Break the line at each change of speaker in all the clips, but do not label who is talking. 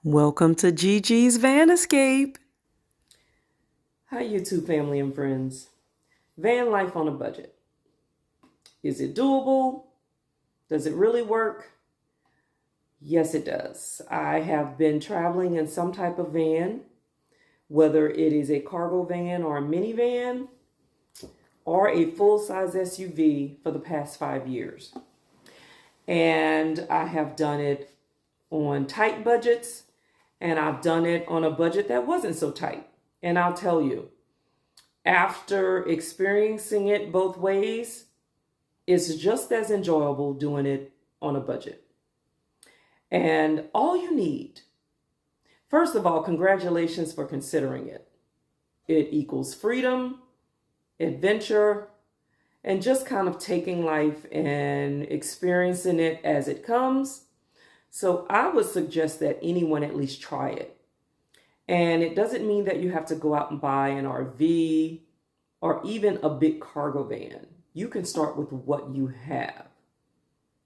Welcome to Gigi's Van Escape.
Hi, YouTube family and friends. Van life on a budget. Is it doable? Does it really work? Yes, it does. I have been traveling in some type of van, whether it is a cargo van or a minivan or a full-size SUV for the past 5 years. And I have done it on tight budgets, and I've done it on a budget that wasn't so tight. And I'll tell you, after experiencing it both ways, it's just as enjoyable doing it on a budget. And all you need, first of all, congratulations for considering it. It equals freedom, adventure, and just kind of taking life and experiencing it as it comes. So I would suggest that anyone at least try it. And it doesn't mean that you have to go out and buy an RV or even a big cargo van. You can start with what you have,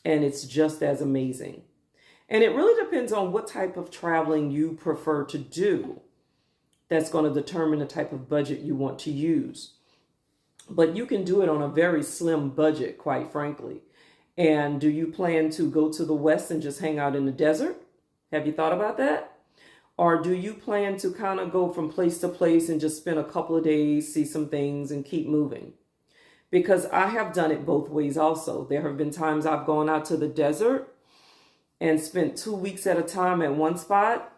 and it's just as amazing. And it really depends on what type of traveling you prefer to do. That's going to determine the type of budget you want to use. But you can do it on a very slim budget, quite frankly. And do you plan to go to the West and just hang out in the desert? Have you thought about that? Or do you plan to kind of go from place to place and just spend a couple of days, see some things, and keep moving? Because I have done it both ways also. There have been times I've gone out to the desert and spent 2 weeks at a time at one spot,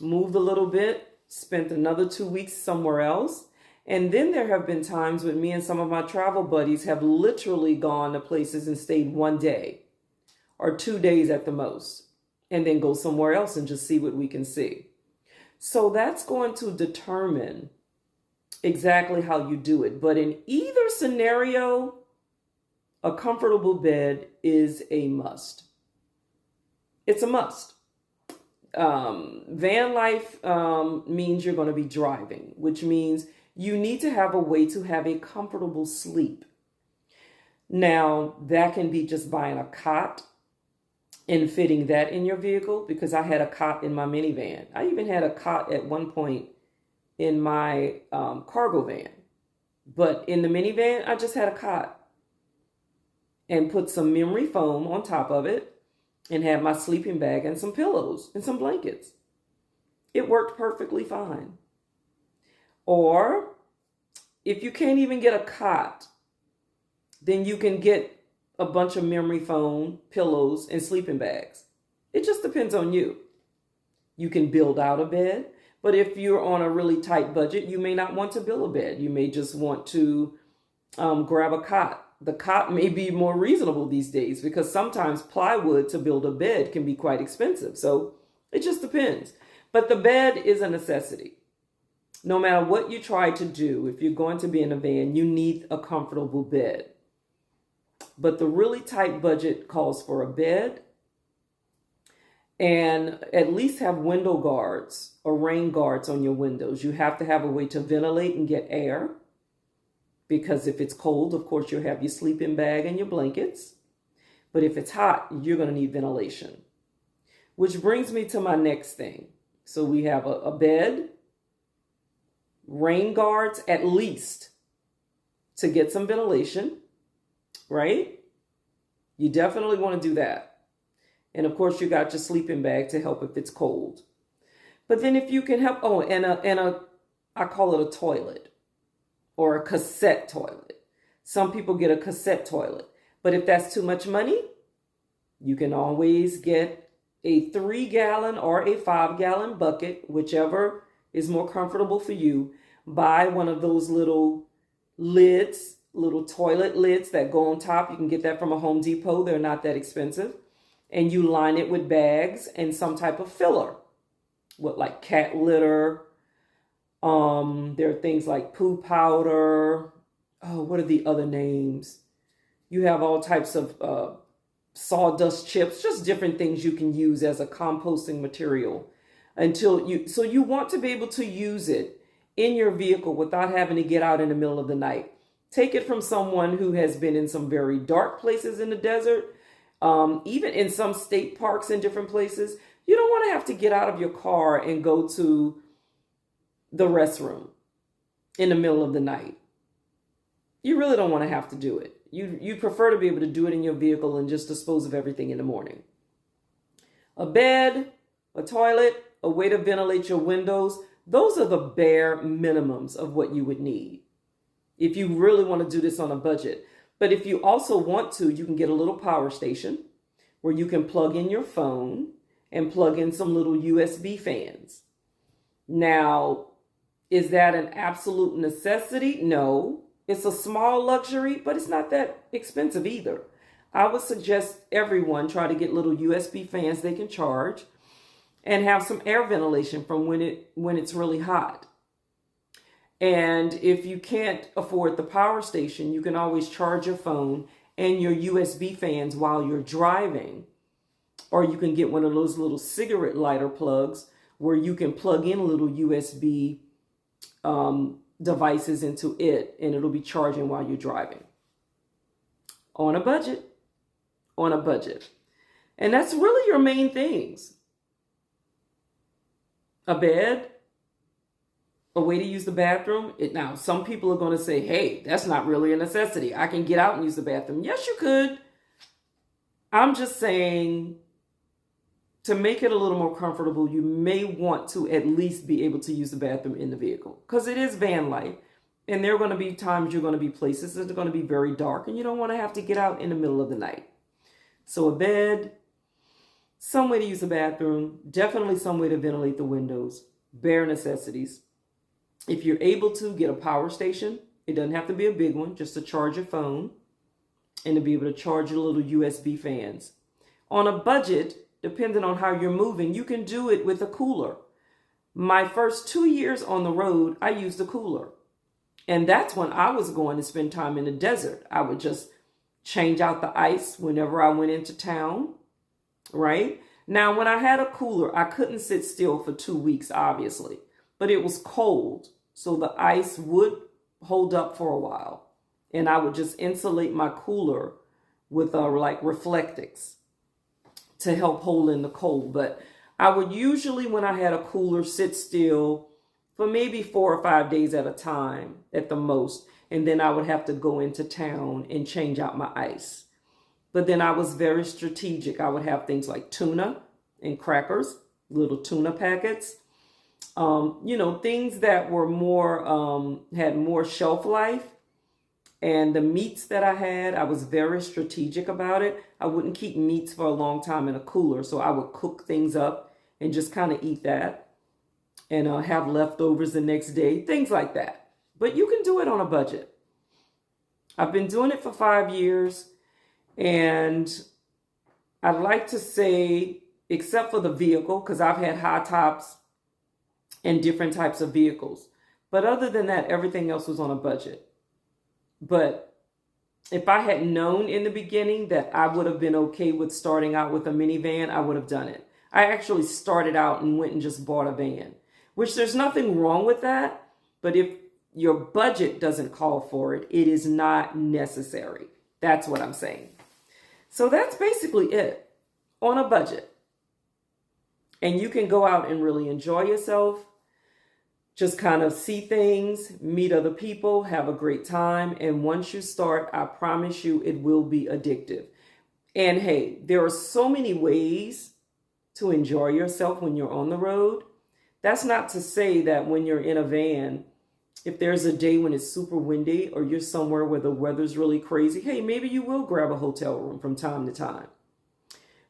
moved a little bit, spent another 2 weeks somewhere else. And then there have been times when me and some of my travel buddies have literally gone to places and stayed 1 day or 2 days at the most, and then go somewhere else and just see what we can see. So that's going to determine exactly how you do it. But in either scenario, a comfortable bed is a must. It's a must. Van life means you're going to be driving, which means you need to have a way to have a comfortable sleep. Now, that can be just buying a cot and fitting that in your vehicle, because I had a cot in my minivan. I even had a cot at one point in my cargo van. But in the minivan, I just had a cot and put some memory foam on top of it and had my sleeping bag and some pillows and some blankets. It worked perfectly fine. Or if you can't even get a cot, then you can get a bunch of memory foam, pillows, and sleeping bags. It just depends on you. You can build out a bed, but if you're on a really tight budget, you may not want to build a bed. You may just want to grab a cot. The cot may be more reasonable these days because sometimes plywood to build a bed can be quite expensive. So it just depends. But the bed is a necessity. No matter what you try to do, if you're going to be in a van, you need a comfortable bed. But the really tight budget calls for a bed and at least have window guards or rain guards on your windows. You have to have a way to ventilate and get air, because if it's cold, of course, you'll have your sleeping bag and your blankets. But if it's hot, you're going to need ventilation. Which brings me to my next thing. So we have a bed, rain guards at least to get some ventilation, right? You definitely want to do that. And of course, you got your sleeping bag to help if it's cold. But then if you can help, I call it a toilet or a cassette toilet. Some people get a cassette toilet. But if that's too much money, you can always get a 3-gallon or a 5-gallon bucket, whichever is more comfortable for you. Buy one of those little lids, little toilet lids that go on top. You can get that from a Home Depot. They're not that expensive. And you line it with bags and some type of filler. What, like cat litter? There are things like poo powder. Oh, what are the other names? You have all types of sawdust chips, just different things you can use as a composting material so you want to be able to use it in your vehicle without having to get out in the middle of the night. Take it from someone who has been in some very dark places in the desert, even in some state parks in different places. You don't want to have to get out of your car and go to the restroom in the middle of the night. You really don't want to have to do it. You prefer to be able to do it in your vehicle and just dispose of everything in the morning. A bed, a toilet, a way to ventilate your windows, those are the bare minimums of what you would need if you really want to do this on a budget. But if you also want to, you can get a little power station where you can plug in your phone and plug in some little USB fans. Now, is that an absolute necessity? No. It's a small luxury, but it's not that expensive either. I would suggest everyone try to get little USB fans they can charge and have some air ventilation from when it's really hot. And if you can't afford the power station, you can always charge your phone and your USB fans while you're driving. Or you can get one of those little cigarette lighter plugs where you can plug in little USB devices into it, and it'll be charging while you're driving. On a budget. On a budget. And that's really your main things. A bed, a way to use the bathroom. Now, some people are going to say, hey, that's not really a necessity. I can get out and use the bathroom. Yes, you could. I'm just saying, to make it a little more comfortable, you may want to at least be able to use the bathroom in the vehicle, because it is van life. And there are going to be times you're going to be places that are going to be very dark and you don't want to have to get out in the middle of the night. So a bed, some way to use the bathroom, definitely some way to ventilate the windows, bare necessities. If you're able to, get a power station. It doesn't have to be a big one, just to charge your phone and to be able to charge your little USB fans. On a budget, depending on how you're moving, you can do it with a cooler. My first 2 years on the road, I used a cooler. And that's when I was going to spend time in the desert. I would just change out the ice whenever I went into town, right? Now, when I had a cooler, I couldn't sit still for 2 weeks, obviously. But it was cold, so the ice would hold up for a while. And I would just insulate my cooler with like Reflectix to help hold in the cold. But I would usually, when I had a cooler, sit still for maybe 4 or 5 days at a time at the most. And then I would have to go into town and change out my ice. But then I was very strategic. I would have things like tuna and crackers, little tuna packets. Things that were more, had more shelf life. And the meats that I had, I was very strategic about it. I wouldn't keep meats for a long time in a cooler. So I would cook things up and just kind of eat that and have leftovers the next day, things like that. But you can do it on a budget. I've been doing it for 5 years. And I'd like to say, except for the vehicle, because I've had high tops and different types of vehicles. But other than that, everything else was on a budget. But if I had known in the beginning that I would have been okay with starting out with a minivan, I would have done it. I actually started out and went and just bought a van, which there's nothing wrong with that. But if your budget doesn't call for it, it is not necessary. That's what I'm saying. So that's basically it, on a budget. And you can go out and really enjoy yourself. Just kind of see things, meet other people, have a great time. And once you start, I promise you, it will be addictive. And hey, there are so many ways to enjoy yourself when you're on the road. That's not to say that when you're in a van, if there's a day when it's super windy or you're somewhere where the weather's really crazy, hey, maybe you will grab a hotel room from time to time.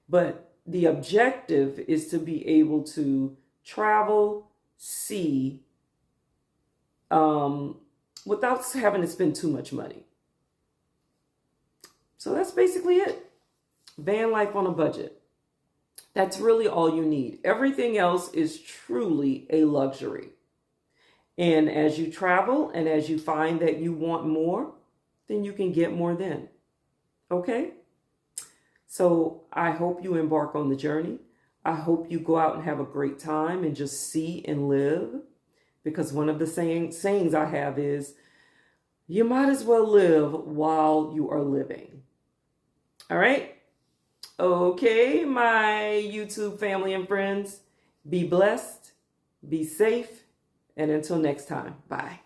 But the objective is to be able to travel, see, without having to spend too much money. So that's basically it. Van life on a budget. That's really all you need. Everything else is truly a luxury. And as you travel and as you find that you want more, then you can get more then. Okay? So I hope you embark on the journey. I hope you go out and have a great time and just see and live. Because one of the sayings I have is, you might as well live while you are living. All right? Okay, my YouTube family and friends, be blessed, be safe, and until next time, bye.